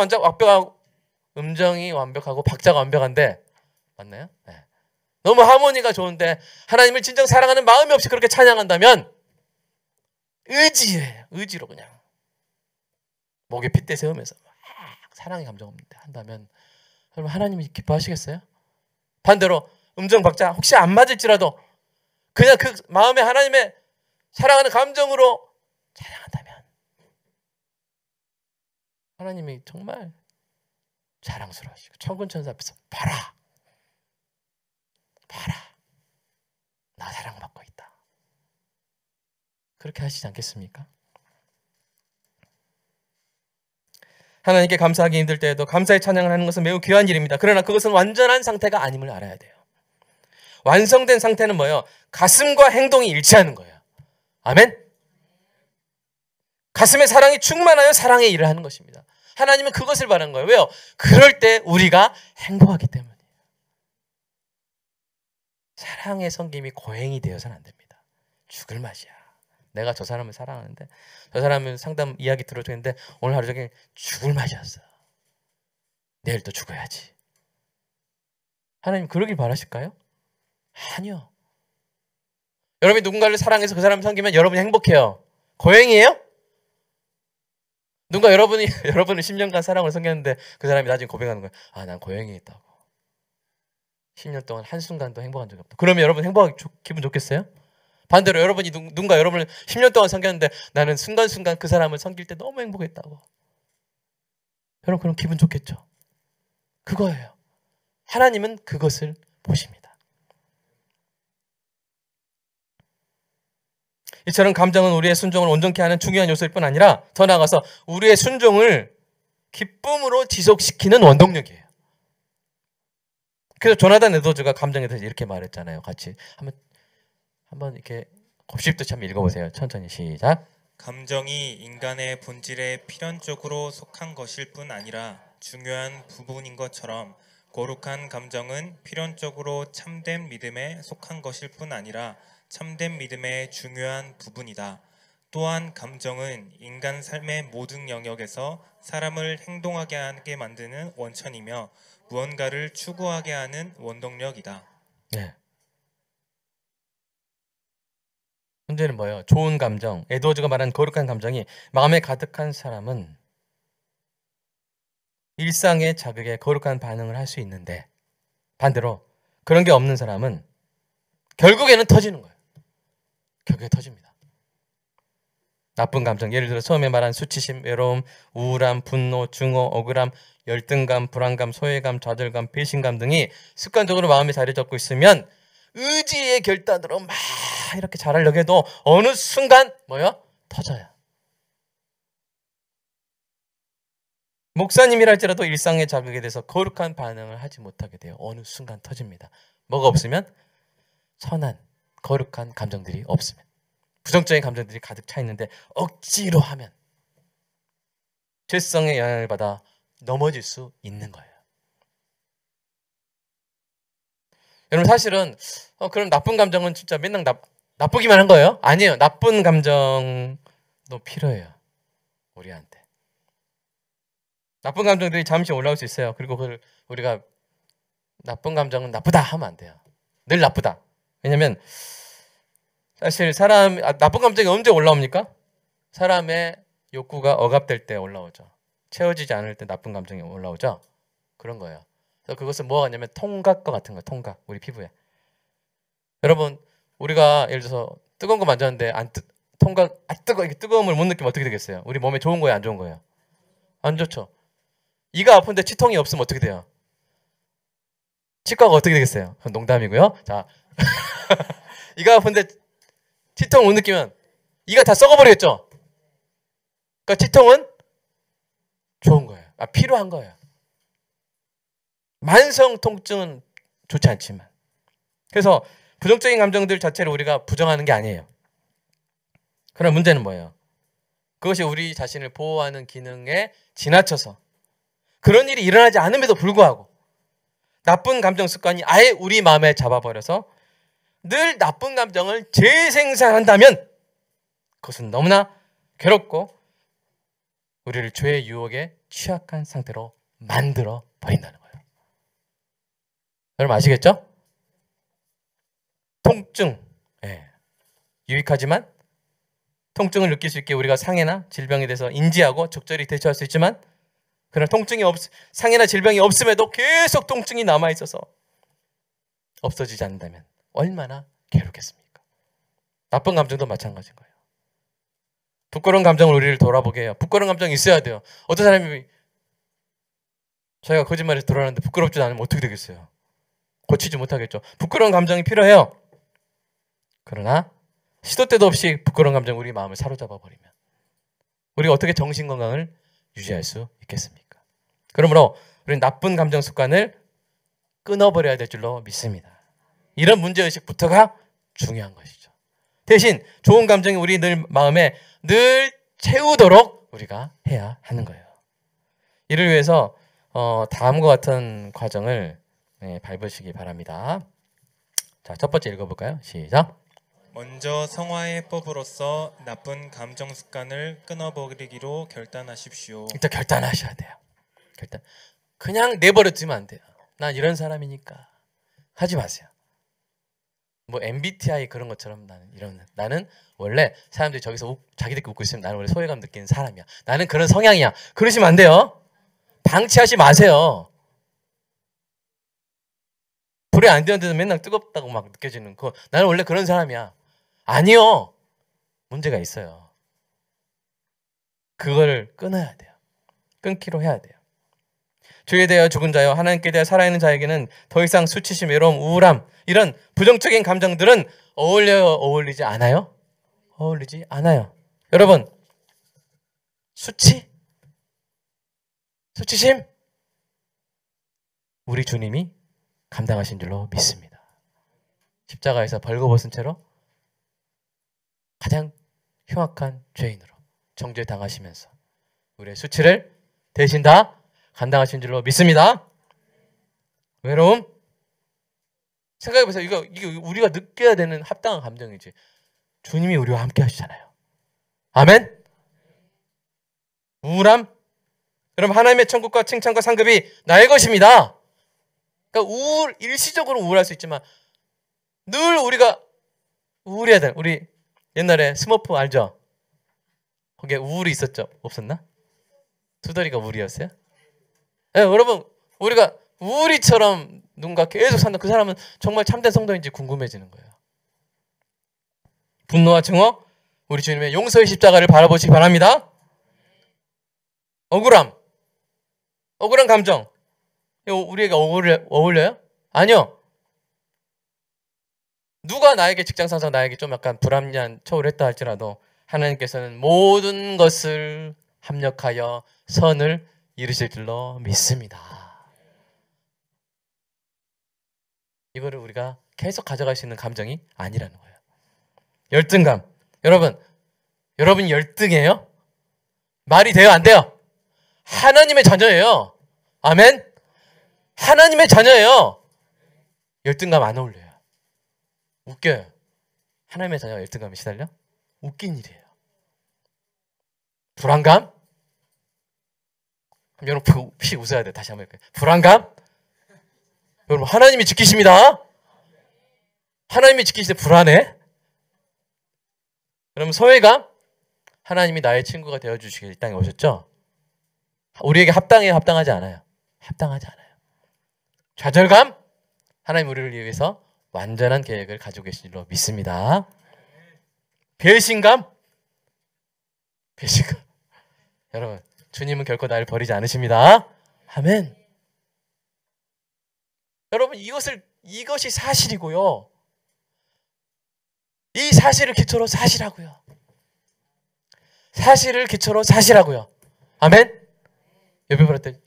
완벽하고 박자가 완벽한데 맞나요? 네. 너무 하모니가 좋은데 하나님을 진정 사랑하는 마음이 없이 그렇게 찬양한다면 의지로 그냥 목에 핏대 세우면서 막 사랑의 감정 없는데 한다면 여러분 하나님이 기뻐하시겠어요? 반대로 음정 박자 혹시 안 맞을지라도 그냥 그 마음에 하나님의 사랑하는 감정으로 찬양한다면 하나님이 정말 자랑스러우시고 천군천사 앞에서 봐라 나 사랑받고 있다 그렇게 하시지 않겠습니까? 하나님께 감사하기 힘들 때에도 감사의 찬양을 하는 것은 매우 귀한 일입니다. 그러나 그것은 완전한 상태가 아님을 알아야 돼요. 완성된 상태는 뭐예요? 가슴과 행동이 일치하는 거예요. 아멘? 가슴에 사랑이 충만하여 사랑의 일을 하는 것입니다. 하나님은 그것을 바라는 거예요. 왜요? 그럴 때 우리가 행복하기 때문이에요. 사랑의 섬김이 고행이 되어서는 안 됩니다. 죽을 맛이야. 내가 저 사람을 사랑하는데 저 사람은 상담 이야기 들어줬는데 오늘 하루 종일 죽을 맛이었어. 내일 또 죽어야지. 하나님 그러길 바라실까요? 아니요. 여러분이 누군가를 사랑해서 그 사람을 섬기면 여러분이 행복해요. 고행이에요? 누가 여러분을 10년간 사랑을 섬겼는데 그 사람이 나중에 고백하는 거예요. 아, 난 고행이 있다고. 10년 동안 한순간도 행복한 적이 없다. 그러면 여러분 행복하게 기분 좋겠어요? 반대로 여러분이 누군가 여러분을 10년 동안 섬겼는데 나는 순간순간 그 사람을 섬길 때 너무 행복했다고. 여러분 그럼 기분 좋겠죠? 그거예요. 하나님은 그것을 보십니다. 이처럼 감정은 우리의 순종을 온전케 하는 중요한 요소일 뿐 아니라 더 나아가서 우리의 순종을 기쁨으로 지속시키는 원동력이에요. 그래서 조나단 에드워즈가 감정에 대해서 이렇게 말했잖아요. 같이 한번 이렇게 곱씹듯이 한번 읽어보세요. 천천히 시작. 감정이 인간의 본질에 필연적으로 속한 것일 뿐 아니라 중요한 부분인 것처럼 거룩한 감정은 필연적으로 참된 믿음에 속한 것일 뿐 아니라 참된 믿음의 중요한 부분이다. 또한 감정은 인간 삶의 모든 영역에서 사람을 행동하게 만드는 원천이며 무언가를 추구하게 하는 원동력이다. 네. 문제는 뭐예요? 좋은 감정, 에드워즈가 말한 거룩한 감정이 마음에 가득한 사람은 일상의 자극에 거룩한 반응을 할 수 있는데 반대로 그런 게 없는 사람은 결국에는 터지는 거예요. 결국에 터집니다. 나쁜 감정, 예를 들어 처음에 말한 수치심, 외로움, 우울함, 분노, 증오, 억울함, 열등감, 불안감, 소외감, 좌절감, 배신감 등이 습관적으로 마음에 자리 잡고 있으면 의지의 결단으로 막 이렇게 잘하려고 해도 어느 순간 뭐요? 터져요. 목사님이랄지라도 일상의 자극에 대해서 거룩한 반응을 하지 못하게 돼요. 어느 순간 터집니다. 뭐가 없으면? 선한, 거룩한 감정들이 없으면. 부정적인 감정들이 가득 차 있는데 억지로 하면 죄성의 영향을 받아 넘어질 수 있는 거예요. 여러분 사실은 그럼 나쁜 감정은 진짜 맨날 나쁘기만 한 거예요? 아니에요. 나쁜 감정도 필요해요. 우리한테. 나쁜 감정들이 잠시 올라올 수 있어요. 그리고 그걸 우리가 나쁜 감정은 나쁘다 하면 안 돼요. 늘 나쁘다. 왜냐면 사실 나쁜 감정이 언제 올라옵니까? 사람의 욕구가 억압될 때 올라오죠. 채워지지 않을 때 나쁜 감정이 올라오죠. 그런 거예요. 그래서 그것은 뭐가 있냐면 통각과 같은 거예요. 통각. 우리 피부에. 여러분 우리가 예를 들어서 뜨거운 거 만졌는데 통각 뜨거움을 못 느끼면 어떻게 되겠어요? 우리 몸에 좋은 거예요? 안 좋은 거예요? 안 좋죠. 이가 아픈데 치통이 없으면 어떻게 돼요? 치과가 어떻게 되겠어요? 그건 농담이고요. 자, 이가 아픈데 치통 못 느끼면 이가 다 썩어버리겠죠. 그러니까 치통은 좋은 거예요. 필요한 거예요. 만성 통증은 좋지 않지만. 그래서 부정적인 감정들 자체를 우리가 부정하는 게 아니에요. 그러나 문제는 뭐예요? 그것이 우리 자신을 보호하는 기능에 지나쳐서 그런 일이 일어나지 않음에도 불구하고 나쁜 감정 습관이 아예 우리 마음에 잡아버려서 늘 나쁜 감정을 재생산한다면 그것은 너무나 괴롭고 우리를 죄의 유혹에 취약한 상태로 만들어 버린다는 거예요. 여러분 아시겠죠? 통증, 유익하지만 통증을 느낄 수 있게 우리가 상해나 질병에 대해서 인지하고 적절히 대처할 수 있지만 그러나 상해나 질병이 없음에도 계속 통증이 남아있어서 없어지지 않는다면 얼마나 괴롭겠습니까? 나쁜 감정도 마찬가지인 거예요. 부끄러운 감정을 우리를 돌아보게 해요. 부끄러운 감정이 있어야 돼요. 어떤 사람이 자기가 거짓말해서 돌아왔는데 부끄럽지 않으면 어떻게 되겠어요? 고치지 못하겠죠. 부끄러운 감정이 필요해요. 그러나 시도 때도 없이 부끄러운 감정이 우리 마음을 사로잡아 버리면 우리가 어떻게 정신건강을 유지할 수 있겠습니까? 그러므로 우리는 나쁜 감정 습관을 끊어버려야 될 줄로 믿습니다. 이런 문제의식부터가 중요한 것이죠. 대신 좋은 감정이 우리 마음에 늘 채우도록 우리가 해야 하는 거예요. 이를 위해서 다음과 같은 과정을 밟으시기 바랍니다. 자, 첫 번째 읽어볼까요? 시작. 먼저 성화의 법으로서 나쁜 감정 습관을 끊어버리기로 결단하십시오. 일단 결단하셔야 돼요. 그냥 내버려 두면 안 돼요. 난 이런 사람이니까 하지 마세요. 뭐 MBTI 그런 것처럼 나는 원래 사람들이 저기서 자기들끼리 웃고 있으면 나는 원래 소외감 느끼는 사람이야. 나는 그런 성향이야. 그러시면 안 돼요. 방치하지 마세요. 불이 안 되는데도 맨날 뜨겁다고 막 느껴지는 거. 나는 원래 그런 사람이야. 아니요. 문제가 있어요. 그걸 끊어야 돼요. 끊기로 해야 돼요. 죄에 대하여 죽은 자여 하나님께 대하여 살아있는 자에게는 더 이상 수치심, 외로움, 우울함 이런 부정적인 감정들은 어울리지 않아요? 어울리지 않아요. 여러분, 수치심 우리 주님이 감당하신 줄로 믿습니다. 십자가에서 벌거벗은 채로 가장 흉악한 죄인으로 정죄 당하시면서 우리의 수치를 대신 다 감당하신 줄로 믿습니다. 외로움? 생각해보세요. 이거 우리가 느껴야 되는 합당한 감정이지. 주님이 우리와 함께 하시잖아요. 아멘? 우울함? 여러분, 하나님의 천국과 칭찬과 상급이 나의 것입니다. 그러니까 일시적으로 우울할 수 있지만 늘 우리가 우울해야 돼. 우리 옛날에 스머프 알죠? 거기에 우울이 있었죠? 없었나? 투덜이가 우울이었어요? 네, 여러분, 우리가 우울이처럼 누군가 계속 산다. 그 사람은 정말 참된 성도인지 궁금해지는 거예요. 분노와 증오, 우리 주님의 용서의 십자가를 바라보시기 바랍니다. 억울함 감정, 우리에게 어울려요? 아니요. 누가 나에게 직장 상사 나에게 좀 약간 불합리한 처우를 했다 할지라도 하나님께서는 모든 것을 합력하여 선을 이루실 줄로 믿습니다. 이거를 우리가 계속 가져갈 수 있는 감정이 아니라는 거예요. 열등감. 여러분 열등해요? 말이 돼요? 안 돼요? 하나님의 자녀예요. 아멘? 하나님의 자녀예요. 열등감 안 어울려요. 웃겨요. 하나님의 자녀가 열등감에 시달려? 웃긴 일이에요. 불안감? 여러분 혹시 웃어야 돼. 다시 한번 할게요. 불안감? 여러분 하나님이 지키십니다. 하나님이 지키실 때 불안해? 여러분 소외감? 하나님이 나의 친구가 되어주시기 이 땅에 오셨죠? 우리에게 합당해요? 합당하지 않아요? 합당하지 않아요. 좌절감? 하나님 우리를 위해서 완전한 계획을 가지고 계신 줄로 믿습니다. 배신감? 여러분 주님은 결코 나를 버리지 않으십니다. 아멘. 여러분 이것이 사실이고요. 이 사실을 기초로 사실하고요. 사실을 기초로 사실하고요. 아멘. 옆에 보랬더니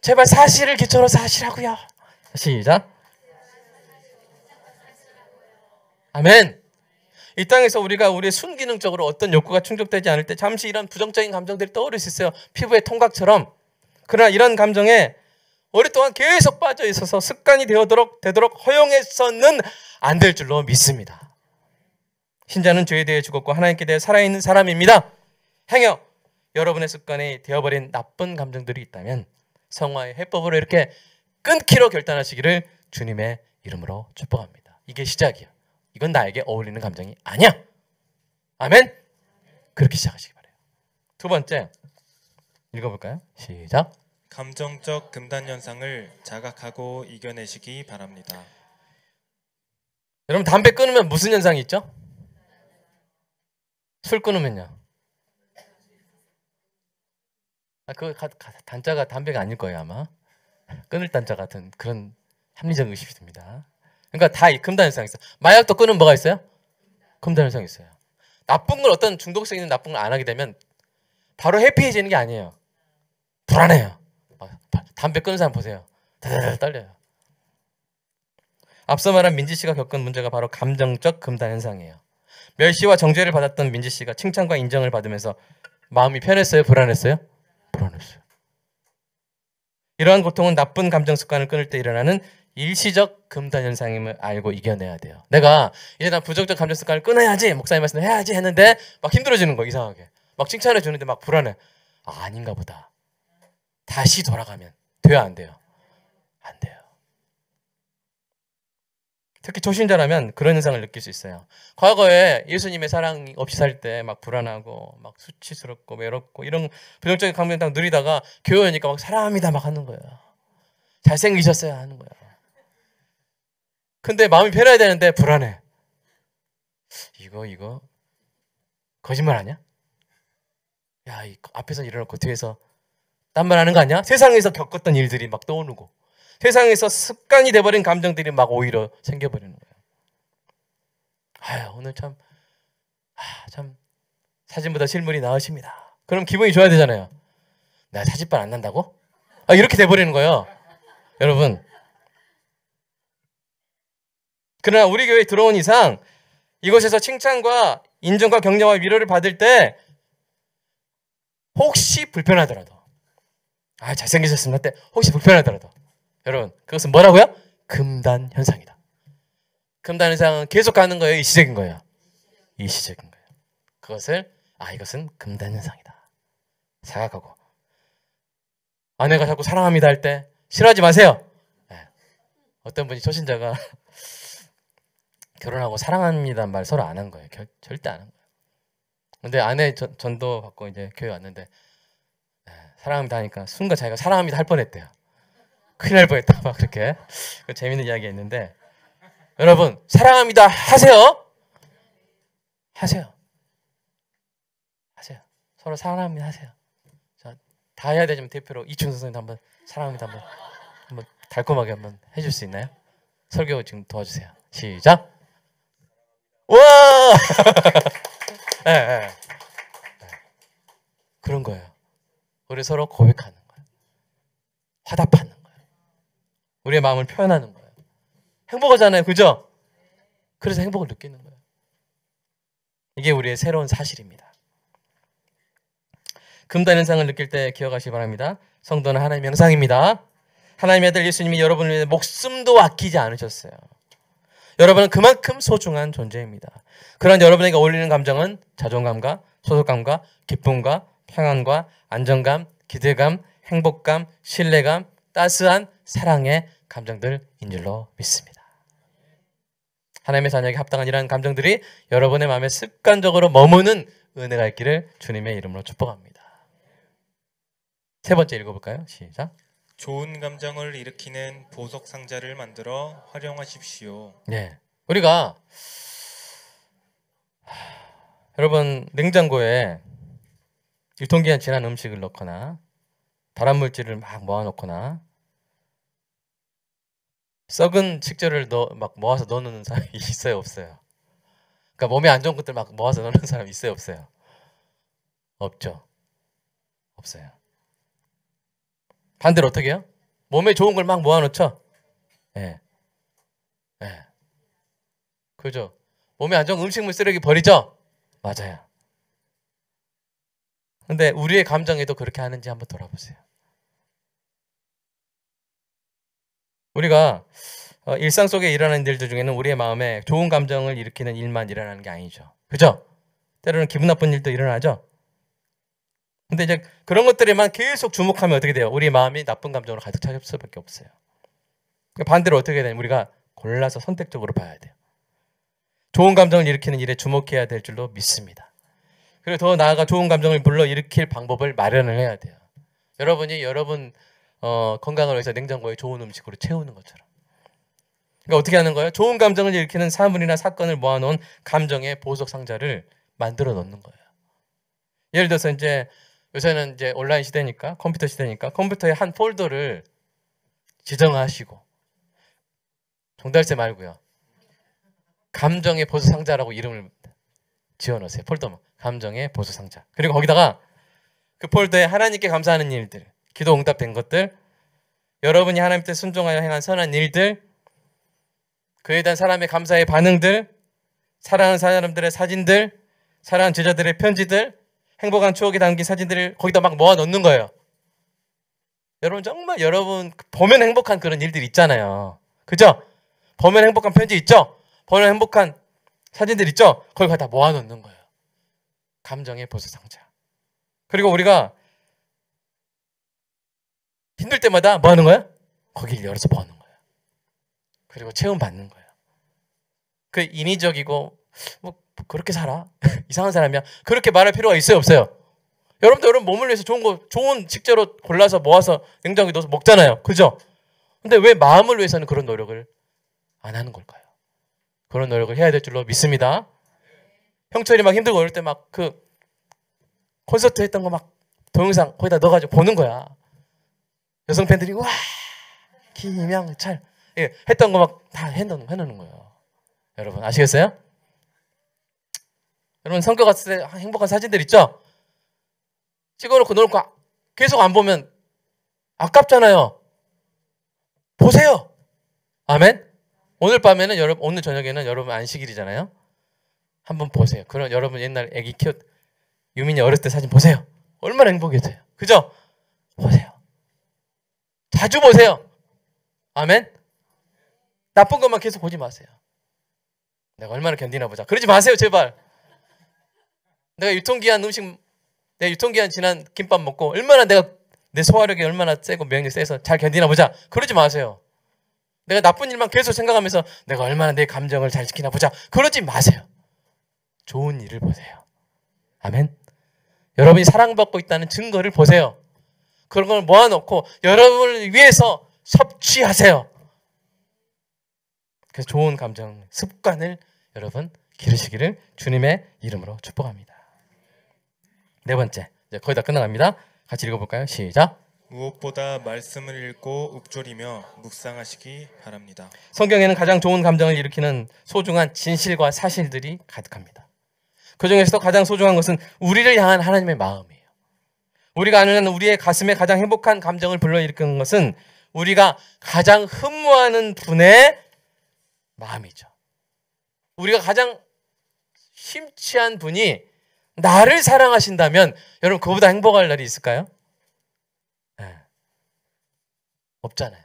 제발 사실을 기초로 사실하고요. 시작. 아멘. 이 땅에서 우리가 우리의 순기능적으로 어떤 욕구가 충족되지 않을 때 잠시 이런 부정적인 감정들이 떠오를 수 있어요. 피부의 통각처럼. 그러나 이런 감정에 오랫동안 계속 빠져 있어서 습관이 되도록 허용해서는 안 될 줄로 믿습니다. 신자는 죄에 대해 죽었고 하나님께 대해 살아있는 사람입니다. 행여 여러분의 습관이 되어버린 나쁜 감정들이 있다면 성화의 해법으로 이렇게 끊기로 결단하시기를 주님의 이름으로 축복합니다. 이게 시작이에요. 이건 나에게 어울리는 감정이 아니야. 아멘. 그렇게 시작하시기 바래요. 두 번째 읽어볼까요? 시작. 감정적 금단 현상을 자각하고 이겨내시기 바랍니다. 여러분 담배 끊으면 무슨 현상이 있죠? 술 끊으면요. 그 단자가 담배가 아닐 거예요 아마. 끊을 단자 같은 그런 합리적 의식이 듭니다. 그러니까 다 이 금단 현상이 있어요. 마약도 끊으면 뭐가 있어요? 금단 현상이 있어요. 나쁜 걸 어떤 중독성 있는 나쁜 걸 안 하게 되면 바로 해피해지는 게 아니에요. 불안해요. 담배 끊는 사람 보세요. 다다다 떨려요. 앞서 말한 민지 씨가 겪은 문제가 바로 감정적 금단 현상이에요. 멸시와 정죄를 받았던 민지 씨가 칭찬과 인정을 받으면서 마음이 편했어요? 불안했어요? 불안했어요. 이러한 고통은 나쁜 감정 습관을 끊을 때 일어나는 일시적 금단 현상임을 알고 이겨내야 돼요. 내가 이제 난 부정적 감정 습관을 끊어야지, 목사님 말씀 해야지 했는데 막 힘들어지는 거 이상하게. 막 칭찬해 주는데 막 불안해. 아닌가 보다. 다시 돌아가면 돼요, 안 돼요? 안 돼요. 특히 초신자라면 그런 현상을 느낄 수 있어요. 과거에 예수님의 사랑 없이 살 때 막 불안하고 막 수치스럽고 외롭고 이런 부정적인 감정 딱 누리다가 교회 오니까 막 사랑합니다 막 하는 거예요. 잘생기셨어요 하는 거예요. 근데 마음이 편해야 되는데 불안해. 이거 거짓말 아니야? 야, 이 앞에서 일어나고 뒤에서 딴 말 하는 거 아니야? 세상에서 겪었던 일들이 막 떠오르고 세상에서 습관이 돼버린 감정들이 막 오히려 생겨버리는 거예요. 아유, 오늘 참 사진보다 실물이 나으십니다. 그럼 기분이 좋아야 되잖아요. 나 사진빨 안 난다고? 이렇게 돼버리는 거예요. 여러분, 그러나 우리 교회에 들어온 이상 이곳에서 칭찬과 인정과 격려와 위로를 받을 때 혹시 불편하더라도 잘생기셨으면 할 때 혹시 불편하더라도 여러분, 그것은 뭐라고요? 금단 현상이다. 금단 현상은 계속 가는 거예요? 일시적인 거예요? 일시적인 거예요. 그것을 이것은 금단 현상이다 생각하고, 아내가 자꾸 사랑합니다 할 때 싫어하지 마세요. 어떤 분이 초신자가 결혼하고 사랑합니다 말 서로 안 한 거예요. 절대 안 한 거예요. 근데 아내 전도 받고 이제 교회 왔는데 사랑합니다 하니까 순간 자기가 사랑합니다 할 뻔했대요. 큰일 날 뻔했다 막 그렇게. 재밌는 이야기가 있는데, 여러분 사랑합니다 하세요. 하세요. 서로 사랑합니다 하세요. 자, 다 해야 되지만 대표로 이춘 선생님도 한번 사랑합니다 한번 달콤하게 한번 해줄 수 있나요? 설교 지금 도와주세요. 시작. 와! 네. 그런 거예요. 우리 서로 고백하는 거예요. 화답하는 거예요. 우리의 마음을 표현하는 거예요. 행복하잖아요, 그죠? 그래서 행복을 느끼는 거예요. 이게 우리의 새로운 사실입니다. 금단 현상을 느낄 때 기억하시기 바랍니다. 성도는 하나님의 형상입니다. 하나님의 아들 예수님이 여러분을 위해 목숨도 아끼지 않으셨어요. 여러분은 그만큼 소중한 존재입니다. 그런 여러분에게 어울리는 감정은 자존감과 소속감과 기쁨과 평안과 안정감, 기대감, 행복감, 신뢰감, 따스한 사랑의 감정들인 줄로 믿습니다. 하나님의 자녀에게 합당한 이러한 감정들이 여러분의 마음에 습관적으로 머무는 은혜가 있기를 주님의 이름으로 축복합니다. 세 번째 읽어볼까요? 시작. 좋은 감정을 일으키는 보석 상자를 만들어 활용하십시오. 네, 우리가 여러분 냉장고에 유통기한 지난 음식을 넣거나 발암물질을 막 모아놓거나 썩은 식재료를 막 모아서 넣어놓는 사람이 있어요, 없어요? 그러니까 몸에 안 좋은 것들 막 모아서 넣는 사람 있어요, 없어요? 없죠. 없어요. 반대로 어떻게 해요? 몸에 좋은 걸 막 모아놓죠? 예. 그죠? 몸에 안 좋은 음식물 쓰레기 버리죠? 맞아요. 근데 우리의 감정에도 그렇게 하는지 한번 돌아보세요. 우리가 일상 속에 일어나는 일들 중에는 우리의 마음에 좋은 감정을 일으키는 일만 일어나는 게 아니죠. 그죠? 때로는 기분 나쁜 일도 일어나죠? 근데 이제 그런 것들에만 계속 주목하면 어떻게 돼요? 우리 마음이 나쁜 감정으로 가득 찰 수밖에 없어요. 반대로 어떻게 해야 되냐면 우리가 골라서 선택적으로 봐야 돼요. 좋은 감정을 일으키는 일에 주목해야 될 줄로 믿습니다. 그리고 더 나아가 좋은 감정을 불러일으킬 방법을 마련을 해야 돼요. 여러분이 여러분 건강을 위해서 냉장고에 좋은 음식으로 채우는 것처럼. 그러니까 어떻게 하는 거예요? 좋은 감정을 일으키는 사물이나 사건을 모아놓은 감정의 보석 상자를 만들어 놓는 거예요. 예를 들어서 이제 요새는 이제 온라인 시대니까, 컴퓨터 시대니까 컴퓨터에 한 폴더를 지정하시고, 종달새 말고요, 감정의 보석 상자라고 이름을 지어놓으세요. 폴더만 감정의 보석 상자. 그리고 거기다가 그 폴더에 하나님께 감사하는 일들, 기도 응답된 것들, 여러분이 하나님께 순종하여 행한 선한 일들, 그에 대한 사람의 감사의 반응들, 사랑하는 사람들의 사진들, 사랑하는 제자들의 편지들, 행복한 추억이 담긴 사진들을 거기다 막 모아 놓는 거예요. 여러분 정말 여러분 보면 행복한 그런 일들 있잖아요. 그죠? 보면 행복한 편지 있죠? 보면 행복한 사진들 있죠? 거기 다 모아 놓는 거예요. 감정의 보석 상자. 그리고 우리가 힘들 때마다 뭐 하는 거야? 거기를 열어서 모아 놓는 거예요. 그리고 체험 받는 거예요. 그 인위적이고 뭐 그렇게 살아? 이상한 사람이야? 그렇게 말할 필요가 있어요, 없어요? 여러분도 여러분 몸을 위해서 좋은 식재료 골라서 모아서 냉장고에 넣어서 먹잖아요. 그죠? 근데 왜 마음을 위해서는 그런 노력을 안 하는 걸까요? 그런 노력을 해야 될 줄로 믿습니다. 형철이 막 힘들고 어릴 때 막 그 콘서트 했던 거 막 동영상 거기다 넣어가지고 보는 거야. 여성 팬들이 와 김양철 했던 거 막 다 해놓는 거예요. 여러분 아시겠어요? 여러분 성교 갔을 때 행복한 사진들 있죠? 찍어놓고 놓고 계속 안 보면 아깝잖아요. 보세요. 아멘. 오늘 밤에는 여러분 오늘 저녁에는 여러분 안식일이잖아요. 한번 보세요. 그럼 여러분 옛날 아기 유민이 어렸을 때 사진 보세요. 얼마나 행복해져요. 그죠? 보세요. 자주 보세요. 아멘. 나쁜 것만 계속 보지 마세요. 내가 얼마나 견디나 보자. 그러지 마세요, 제발. 내가 유통기한 지난 김밥 먹고 얼마나 내 소화력이 얼마나 세고 면역력이 세서 잘 견디나 보자. 그러지 마세요. 내가 나쁜 일만 계속 생각하면서 내가 얼마나 내 감정을 잘 지키나 보자. 그러지 마세요. 좋은 일을 보세요. 아멘. 여러분이 사랑받고 있다는 증거를 보세요. 그런 걸 모아놓고 여러분을 위해서 섭취하세요. 그래서 좋은 감정, 습관을 여러분 기르시기를 주님의 이름으로 축복합니다. 네 번째, 이제 거의 다 끝나갑니다. 같이 읽어볼까요? 시작. 무엇보다 말씀을 읽고 읊조리며 묵상하시기 바랍니다. 성경에는 가장 좋은 감정을 일으키는 소중한 진실과 사실들이 가득합니다. 그 중에서도 가장 소중한 것은 우리를 향한 하나님의 마음이에요. 우리가 아는 우리의 가슴에 가장 행복한 감정을 불러일으키는 것은 우리가 가장 흠모하는 분의 마음이죠. 우리가 가장 심취한 분이 나를 사랑하신다면 여러분 그보다 행복할 날이 있을까요? 네. 없잖아요.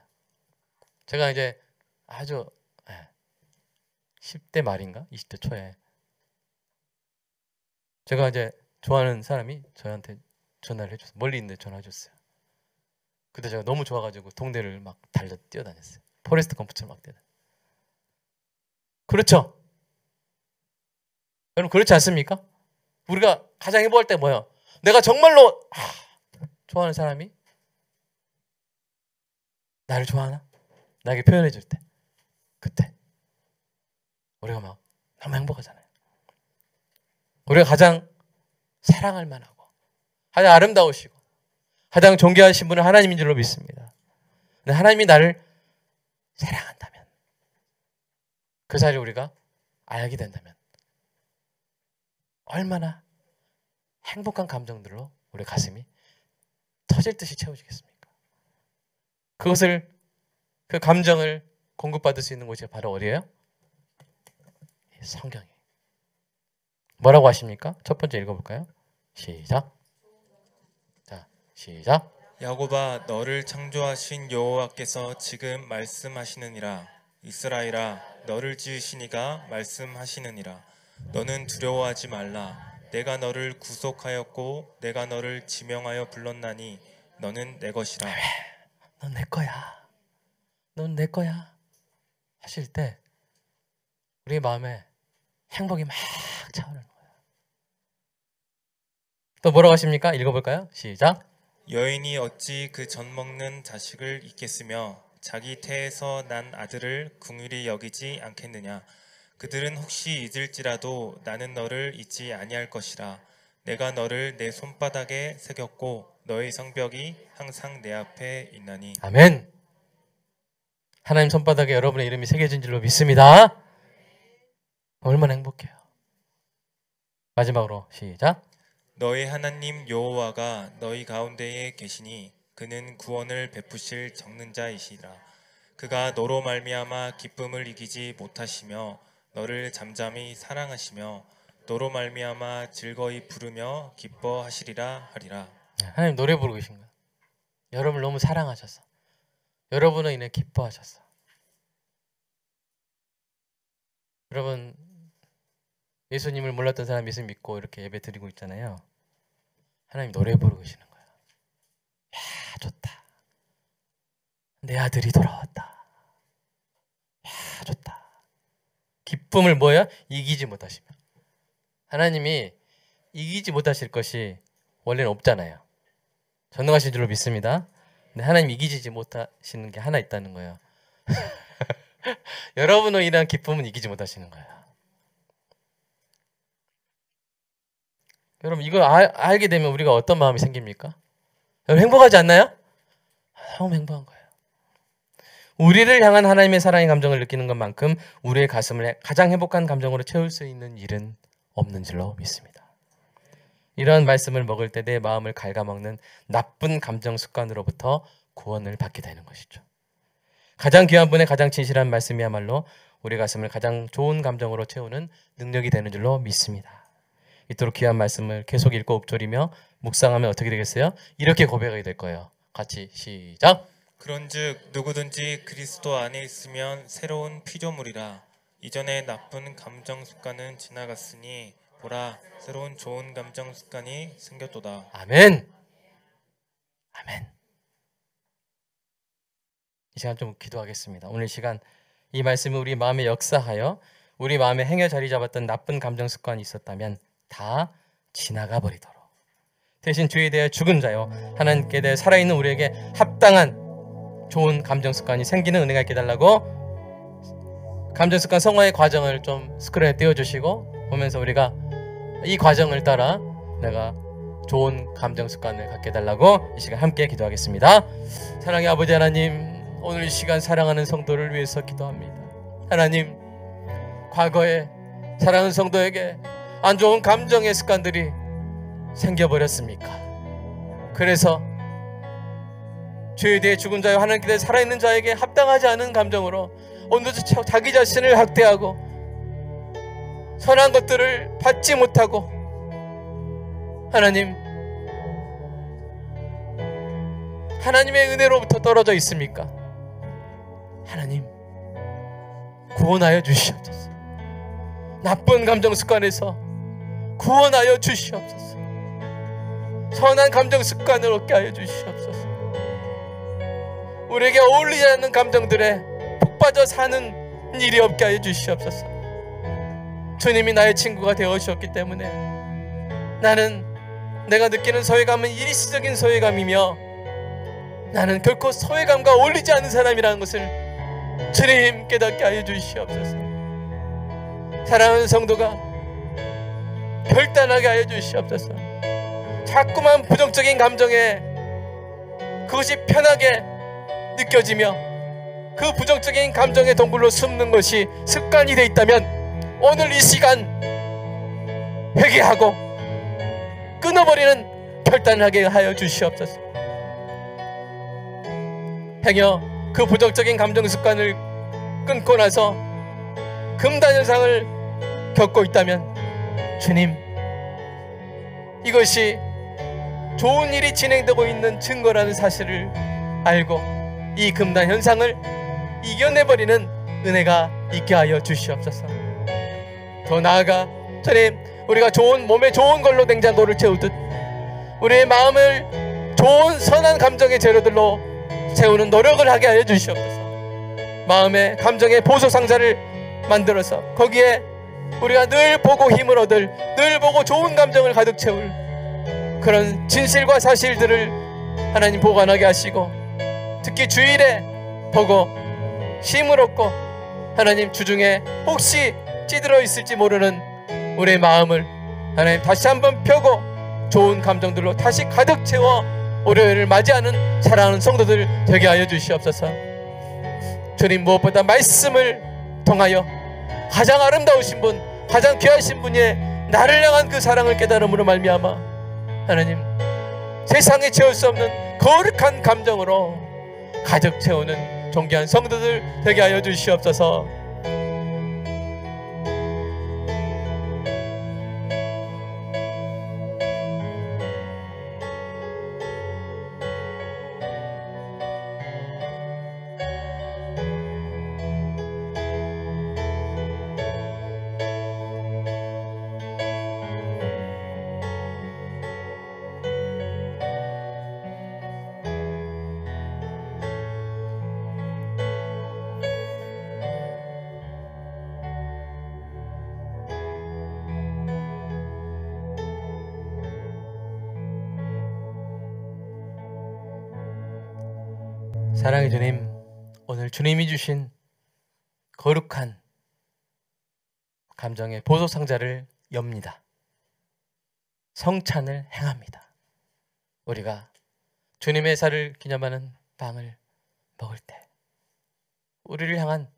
제가 이제 아주 10대 말인가 20대 초에 제가 이제 좋아하는 사람이 저한테 전화를 해줬어요. 멀리 있는데 전화해 줬어요. 그때 제가 너무 좋아가지고 동네를 막 달려 뛰어다녔어요. 포레스트 검프처럼 막 뛰어다녔어요. 그렇죠? 여러분 그렇지 않습니까? 우리가 가장 행복할 때 뭐예요? 내가 정말로 좋아하는 사람이 나를 좋아하나? 나에게 표현해 줄 때 그때 우리가 막 너무 행복하잖아요. 우리가 가장 사랑할 만하고 가장 아름다우시고 가장 존귀하신 분은 하나님인 줄로 믿습니다. 근데 하나님이 나를 사랑한다면 그 사실을 우리가 알게 된다면 얼마나 행복한 감정들로 우리 가슴이 터질 듯이 채워지겠습니까? 그 감정을 공급받을 수 있는 곳이 바로 어디예요? 성경이. 뭐라고 하십니까? 첫 번째 읽어볼까요? 시작. 자, 시작. 야곱아, 너를 창조하신 여호와께서 지금 말씀하시느니라. 이스라엘아, 너를 지으신 이가 말씀하시느니라. 너는 두려워하지 말라. 내가 너를 구속하였고 내가 너를 지명하여 불렀나니 너는 내 것이라. 넌 내 거야. 넌 내 거야. 하실 때 우리 마음에 행복이 막 차오르는 거예요. 또 뭐라고 하십니까? 읽어볼까요? 시작. 여인이 어찌 그 젖 먹는 자식을 잊겠으며 자기 태에서 난 아들을 긍휼히 여기지 않겠느냐. 그들은 혹시 잊을지라도 나는 너를 잊지 아니할 것이라. 내가 너를 내 손바닥에 새겼고 너의 성벽이 항상 내 앞에 있나니. 아멘. 하나님 손바닥에 여러분의 이름이 새겨진 줄로 믿습니다. 얼마나 행복해요. 마지막으로 시작. 너의 하나님 여호와가 너희 가운데에 계시니 그는 구원을 베푸실 적는 자이시라. 그가 너로 말미암아 기쁨을 이기지 못하시며 너를 잠잠히 사랑하시며 너로 말미암아 즐거이 부르며 기뻐하시리라 하리라. 하나님 노래 부르고 계신 거예요. 여러분을 너무 사랑하셔서 여러분을 인해 기뻐하셔서. 여러분 예수님을 몰랐던 사람 예수 믿고 이렇게 예배 드리고 있잖아요. 하나님 노래 부르고 계시는 거예요. 야 좋다. 내 아들이 돌아왔다. 야 좋다. 기쁨을 뭐야? 이기지 못하시며. 하나님이 이기지 못하실 것이 원래는 없잖아요. 전능하신 줄로 믿습니다. 근데 하나님 이기지 못하시는 게 하나 있다는 거예요. 여러분의 이러한 기쁨은 이기지 못하시는 거예요. 여러분 이거 알게 되면 우리가 어떤 마음이 생깁니까? 여러분 행복하지 않나요? 너무 행복한 거예요. 우리를 향한 하나님의 사랑의 감정을 느끼는 것만큼 우리의 가슴을 가장 행복한 감정으로 채울 수 있는 일은 없는 줄로 믿습니다. 이러한 말씀을 먹을 때 내 마음을 갉아먹는 나쁜 감정 습관으로부터 구원을 받게 되는 것이죠. 가장 귀한 분의 가장 진실한 말씀이야말로 우리 가슴을 가장 좋은 감정으로 채우는 능력이 되는 줄로 믿습니다. 이토록 귀한 말씀을 계속 읽고 읊조리며 묵상하면 어떻게 되겠어요? 이렇게 고백하게 될 거예요. 같이 시작! 그런즉 누구든지 그리스도 안에 있으면 새로운 피조물이라. 이전의 나쁜 감정 습관은 지나갔으니 보라, 새로운 좋은 감정 습관이 생겼도다. 아멘! 아멘! 이 시간 좀 기도하겠습니다. 오늘 시간 이 말씀이 우리 마음에 역사하여 우리 마음에 행여 자리 잡았던 나쁜 감정 습관이 있었다면 다 지나가 버리도록 대신 주에 대해 죽은 자요 하나님께 대해 살아있는 우리에게 합당한 좋은 감정 습관이 생기는 은혜가 있게 달라고 감정 습관 성화의 과정을 좀 스크린에 띄워주시고 보면서 우리가 이 과정을 따라 내가 좋은 감정 습관을 갖게 해달라고 이 시간 함께 기도하겠습니다. 사랑의 아버지 하나님, 오늘 이 시간 사랑하는 성도를 위해서 기도합니다. 하나님, 과거에 사랑하는 성도에게 안 좋은 감정의 습관들이 생겨버렸습니까? 그래서 죄에 대해 죽은 자여 하나님께 대해 살아있는 자에게 합당하지 않은 감정으로 오늘도 자기 자신을 학대하고 선한 것들을 받지 못하고 하나님의 은혜로부터 떨어져 있습니까? 하나님, 구원하여 주시옵소서. 나쁜 감정 습관에서 구원하여 주시옵소서. 선한 감정 습관을 얻게 하여 주시옵소서. 우리에게 어울리지 않는 감정들에 푹 빠져 사는 일이 없게 하여 주시옵소서. 주님이 나의 친구가 되어 주셨기 때문에 나는 내가 느끼는 소외감은 일시적인 소외감이며 나는 결코 소외감과 어울리지 않는 사람이라는 것을 주님 깨닫게 하여 주시옵소서. 사랑하는 성도가 결단하게 하여 주시옵소서. 자꾸만 부정적인 감정에 그것이 편하게 느껴지며 그 부정적인 감정의 동굴로 숨는 것이 습관이 되어 있다면 오늘 이 시간 회개하고 끊어버리는 결단을 하게 하여 주시옵소서. 행여 그 부정적인 감정 습관을 끊고 나서 금단 현상을 겪고 있다면 주님, 이것이 좋은 일이 진행되고 있는 증거라는 사실을 알고 이 금단 현상을 이겨내버리는 은혜가 있게 하여 주시옵소서. 더 나아가 주님, 우리가 몸에 좋은 걸로 냉장고를 채우듯 우리의 마음을 좋은 선한 감정의 재료들로 채우는 노력을 하게 하여 주시옵소서. 마음의 감정의 보소 상자를 만들어서 거기에 우리가 늘 보고 힘을 얻을, 늘 보고 좋은 감정을 가득 채울 그런 진실과 사실들을 하나님 보관하게 하시고, 특히 주일에 보고 힘을 얻고 하나님 주중에 혹시 찌들어 있을지 모르는 우리의 마음을 하나님 다시 한번 펴고 좋은 감정들로 다시 가득 채워 월요일을 맞이하는 사랑하는 성도들 되게 하여 주시옵소서. 주님, 무엇보다 말씀을 통하여 가장 아름다우신 분, 가장 귀하신 분의 나를 향한 그 사랑을 깨달음으로 말미암아 하나님, 세상에 채울 수 없는 거룩한 감정으로 가득 채우는 존귀한 성도들 되게 하여 주시옵소서. 사랑의 주님, 오늘 주님이 주신 거룩한 감정의 보석 상자를 엽니다. 성찬을 행합니다. 우리가 주님의 살을 기념하는 빵을 먹을 때 우리를 향한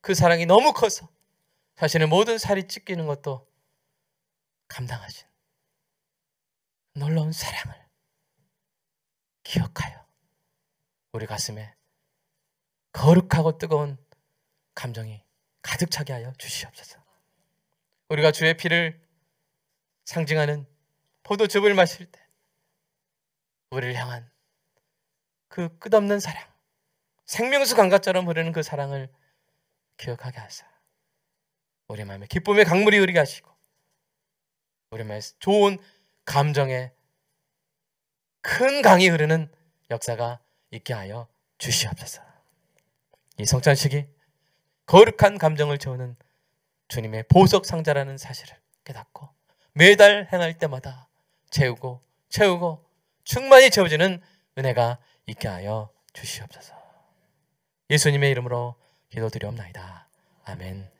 그 사랑이 너무 커서 자신의 모든 살이 찢기는 것도 감당하신 놀라운 사랑을 기억하여 우리 가슴에 거룩하고 뜨거운 감정이 가득 차게 하여 주시옵소서. 우리가 주의 피를 상징하는 포도즙을 마실 때 우리를 향한 그 끝없는 사랑, 생명수 강가처럼 흐르는 그 사랑을 기억하게 하사 우리 마음에 기쁨의 강물이 흐르게 하시고 우리 마음에 좋은 감정의 큰 강이 흐르는 역사가 있게 하여 주시옵소서. 이 성찬식이 거룩한 감정을 채우는 주님의 보석 상자라는 사실을 깨닫고 매달 행할 때마다 채우고 충만히 채워지는 은혜가 있게 하여 주시옵소서. 예수님의 이름으로 기도드리옵나이다. 아멘.